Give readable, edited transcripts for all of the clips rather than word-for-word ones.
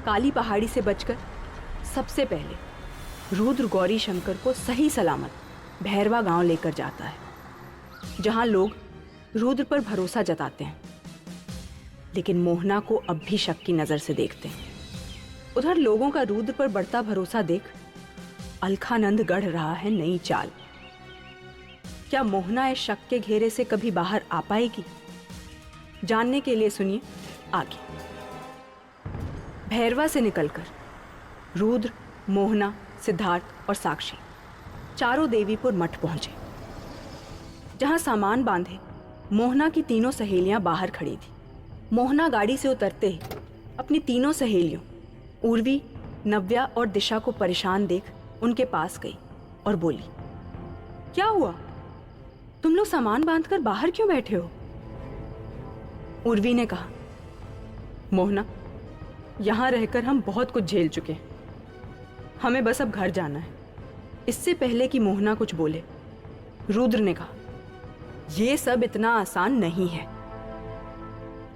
काली पहाड़ी से बचकर सबसे पहले रुद्र गौरी शंकर को सही सलामत भैरवा गांव लेकर जाता है, जहां लोग रुद्र पर भरोसा जताते हैं, लेकिन मोहना को अब भी शक की नजर से देखते हैं। उधर लोगों का रुद्र पर बढ़ता भरोसा देख अलखानंद गढ़ रहा है नई चाल। क्या मोहना इस शक के घेरे से कभी बाहर आ पाएगी? जानने के लिए सुनिए आगे। भैरवा से निकलकर रुद्र, मोहना, सिद्धार्थ और साक्षी चारों देवीपुर मठ पहुंचे, जहां सामान बांधे मोहना की तीनों सहेलियां बाहर खड़ी थी। मोहना गाड़ी से उतरते ही अपनी तीनों सहेलियों उर्वी, नव्या और दिशा को परेशान देख उनके पास गई और बोली, क्या हुआ? तुम लोग सामान बांधकर बाहर क्यों बैठे हो? उर्वी ने कहा, मोहना, यहां रहकर हम बहुत कुछ झेल चुके हैं, हमें बस अब घर जाना है। इससे पहले कि मोहना कुछ बोले, रुद्र ने कहा, यह सब इतना आसान नहीं है।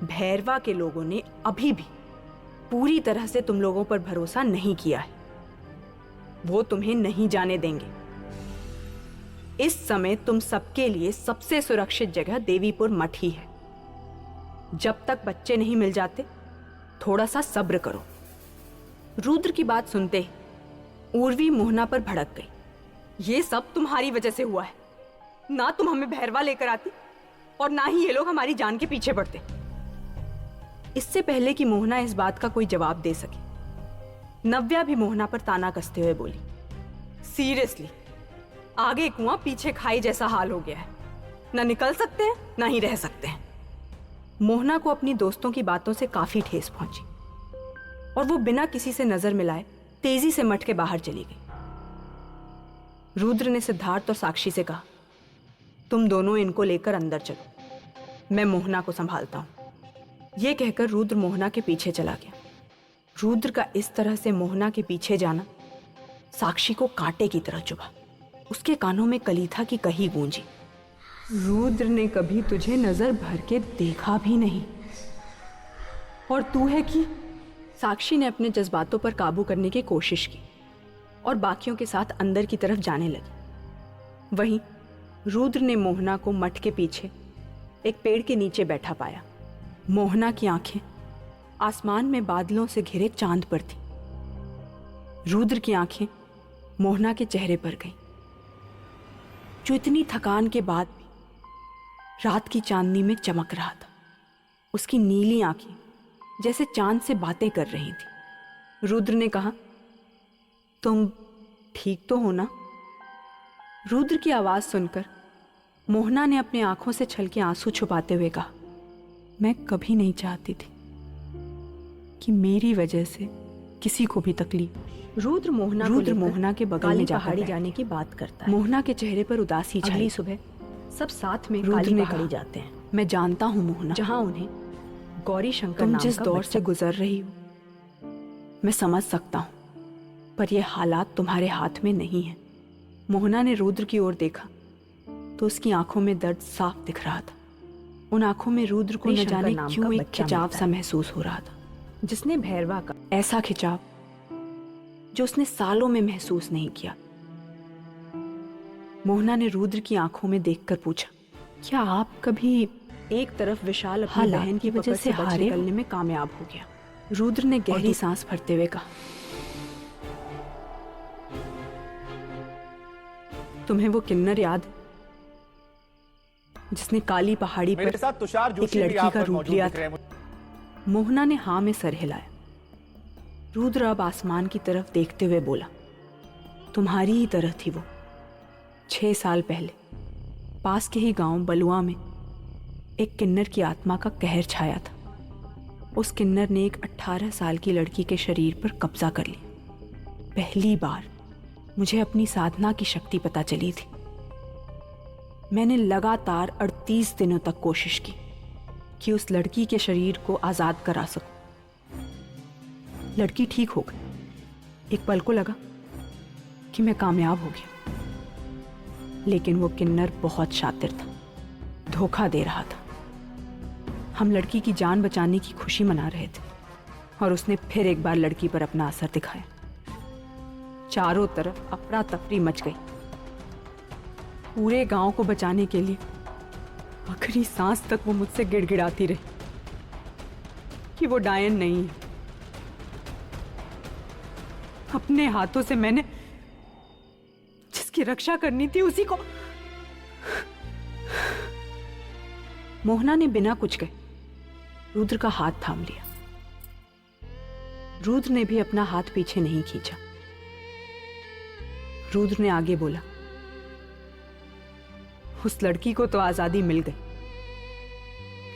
भैरवा के लोगों ने अभी भी पूरी तरह से तुम लोगों पर भरोसा नहीं किया है। वो तुम्हें नहीं जाने देंगे। इस समय तुम सबके लिए सबसे सुरक्षित जगह देवीपुर मठ ही है। जब तक बच्चे नहीं मिल जाते, थोड़ा सा सब्र करो। रुद्र की बात सुनते ही उर्वी मोहना पर भड़क गई। ये सब तुम्हारी वजह से हुआ है। ना तुम हमें भैरवा लेकर आती और ना ही ये लोग हमारी जान के पीछे पड़ते। इससे पहले कि मोहना इस बात का कोई जवाब दे सके, नव्या भी मोहना पर ताना कसते हुए बोली, सीरियसली, आगे कुआं पीछे खाई जैसा हाल हो गया है। ना निकल सकते हैं ना ही रह सकते हैं। मोहना को अपनी दोस्तों की बातों से काफी ठेस पहुंची और वो बिना किसी से नजर मिलाए तेजी से मठ के बाहर चली गई। रुद्र ने सिद्धार्थ और साक्षी से कहा, तुम दोनों इनको लेकर अंदर चलो, मैं मोहना को संभालता हूं। यह कहकर रुद्र मोहना के पीछे चला गया। रुद्र का इस तरह से मोहना के पीछे जाना साक्षी को कांटे की तरह चुभा। उसके कानों में कलीथा की कही गूंजी, रुद्र ने कभी तुझे नजर भर के देखा भी नहीं, और तू है कि। साक्षी ने अपने जज्बातों पर काबू करने की कोशिश की और बाकियों के साथ अंदर की तरफ जाने लगी। वहीं रुद्र ने मोहना को मठ के पीछे एक पेड़ के नीचे बैठा पाया। मोहना की आंखें आसमान में बादलों से घिरे चांद पर थी। रुद्र की आंखें मोहना के चेहरे पर गईं, जो इतनी थकान के बाद भी रात की चांदनी में चमक रहा था। उसकी नीली आंखें जैसे चांद से बातें कर रही थी। रुद्र ने कहा, तुम ठीक तो हो ना? रुद्र की आवाज सुनकर मोहना ने अपनी आंखों से छलके आंसू छुपाते हुए कहा, मैं कभी नहीं चाहती थी कि मेरी वजह से किसी को भी तकलीफ। रुद्र मोहना के बगल में पहाड़ी जाने की बात करता है। मोहना के चेहरे पर उदासी छाई। अगली सुबह सब साथ में काली पहाड़ी जाते हैं। मैं जानता हूँ मोहना, जहाँ उन्हें गौरी शंकर नाम का जिस दौर से गुजर रही हो, मैं समझ सकता हूँ, पर यह हालात तुम्हारे हाथ में नहीं है। मोहना ने रुद्र की ओर देखा तो उसकी आंखों में दर्द साफ दिख रहा था। उन आंखों में रुद्र को न जाने क्यों एक खिंचाव सा महसूस हो रहा था, जिसने भैरवा का ऐसा खिंचाव जो उसने सालों में महसूस नहीं किया। मोहना ने रुद्र की आंखों में देखकर पूछा, क्या आप कभी एक तरफ विशाल अपनी बहन की वजह से हारे निकलने में कामयाब हो गया? रुद्र ने गहरी सांस भरते हुए कहा, तुम्हें वो किन्नर याद जिसने काली पहाड़ी पर एक लड़की का रूप लिया था? मोहना ने हाँ में सर हिलाया। रुद्र अब आसमान की तरफ देखते हुए बोला, तुम्हारी ही तरह थी वो। 6 साल पहले पास के ही गांव बलुआ में एक किन्नर की आत्मा का कहर छाया था। उस किन्नर ने एक 18 साल की लड़की के शरीर पर कब्जा कर लिया। पहली बार मुझे अपनी साधना की शक्ति पता चली थी। मैंने लगातार 38 दिनों तक कोशिश की कि उस लड़की के शरीर को आजाद करा सकूं। लड़की ठीक हो गई। एक पल को लगा कि मैं कामयाब हो गया, लेकिन वो किन्नर बहुत शातिर था, धोखा दे रहा था। हम लड़की की जान बचाने की खुशी मना रहे थे, और उसने फिर एक बार लड़की पर अपना असर दिखाया। चारों तरफ अफरा तफरी मच गई। पूरे गांव को बचाने के लिए आखिरी सांस तक वो मुझसे गिड़गिड़ाती रही कि वो डायन नहीं है। अपने हाथों से मैंने जिसकी रक्षा करनी थी उसी को। मोहना ने बिना कुछ कहे रुद्र का हाथ थाम लिया। रुद्र ने भी अपना हाथ पीछे नहीं खींचा। रुद्र ने आगे बोला, उस लड़की को तो आजादी मिल गई,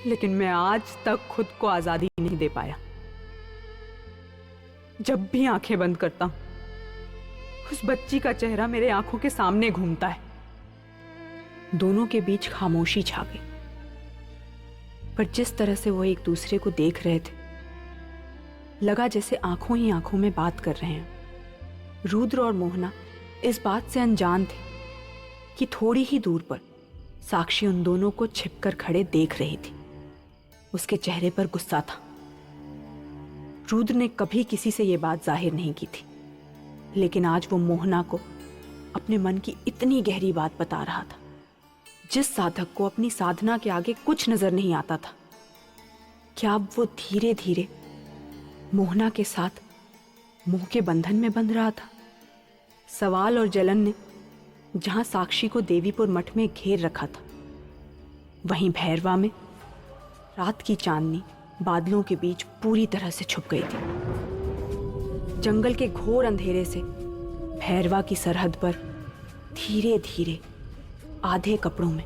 लेकिन मैं आज तक खुद को आजादी नहीं दे पाया। जब भी आंखें बंद करता हूं, उस बच्ची का चेहरा मेरे आंखों के सामने घूमता है। दोनों के बीच खामोशी छा गई, पर जिस तरह से वो एक दूसरे को देख रहे थे, लगा जैसे आंखों ही आंखों में बात कर रहे हैं। रुद्र और मोहना इस बात से अनजान थे कि थोड़ी ही दूर पर साक्षी उन दोनों को छिपकर खड़े देख रही थी। उसके चेहरे पर गुस्सा था। रुद्र ने कभी किसी से यह बात जाहिर नहीं की थी, लेकिन आज वो मोहना को अपने मन की इतनी गहरी बात बता रहा था, जिस साधक को अपनी साधना के आगे कुछ नजर नहीं आता था। क्या अब वो धीरे धीरे मोहना के साथ मोह के बंधन में बंध रहा था? सवाल और जलन ने जहां साक्षी को देवीपुर मठ में घेर रखा था, वहीं भैरवा में रात की चांदनी बादलों के बीच पूरी तरह से छुप गई थी। जंगल के घोर अंधेरे से भैरवा की सरहद पर धीरे धीरे आधे कपड़ों में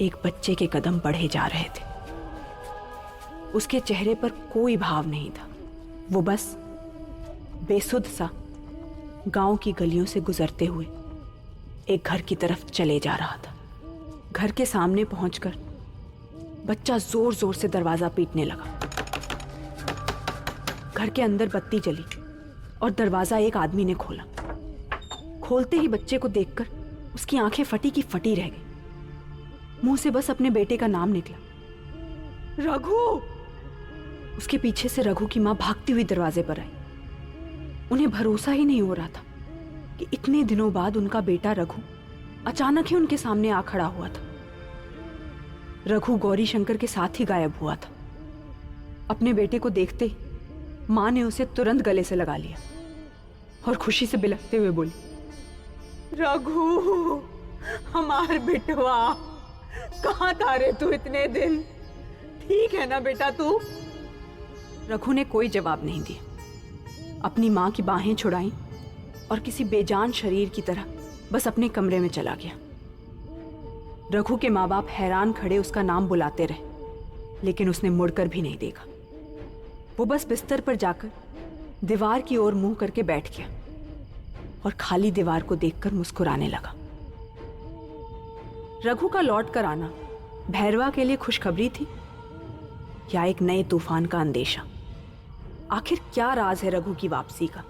एक बच्चे के कदम बढ़े जा रहे थे। उसके चेहरे पर कोई भाव नहीं था। वो बस बेसुध सा गांव की गलियों से गुजरते हुए एक घर की तरफ चले जा रहा था। घर के सामने पहुंचकर बच्चा जोर जोर से दरवाजा पीटने लगा। घर के अंदर बत्ती जली और दरवाजा एक आदमी ने खोला। खोलते ही बच्चे को देखकर उसकी आंखें फटी की फटी रह गई। मुंह से बस अपने बेटे का नाम निकला, रघु। उसके पीछे से रघु की मां भागती हुई दरवाजे पर आई। उन्हें भरोसा ही नहीं हो रहा था कि इतने दिनों बाद उनका बेटा रघु अचानक ही उनके सामने आ खड़ा हुआ था। रघु गौरी शंकर के साथ ही गायब हुआ था। अपने बेटे को देखते ही मां ने उसे तुरंत गले से लगा लिया और खुशी से बिलखते हुए बोली, रघु, हमार बेटवा, कहां था रे तू इतने दिन? ठीक है ना बेटा तू? रघु ने कोई जवाब नहीं दिया। अपनी मां की बाहें छुड़ाई और किसी बेजान शरीर की तरह बस अपने कमरे में चला गया। रघु के माँ बाप हैरान खड़े उसका नाम बुलाते रहे, लेकिन उसने मुड़कर भी नहीं देखा। वो बस बिस्तर पर जाकर दीवार की ओर मुंह करके बैठ गया और खाली दीवार को देखकर मुस्कुराने लगा। रघु का लौट कर आना भैरवा के लिए खुशखबरी थी या एक नए तूफान का अंदेशा? आखिर क्या राज है रघु की वापसी का?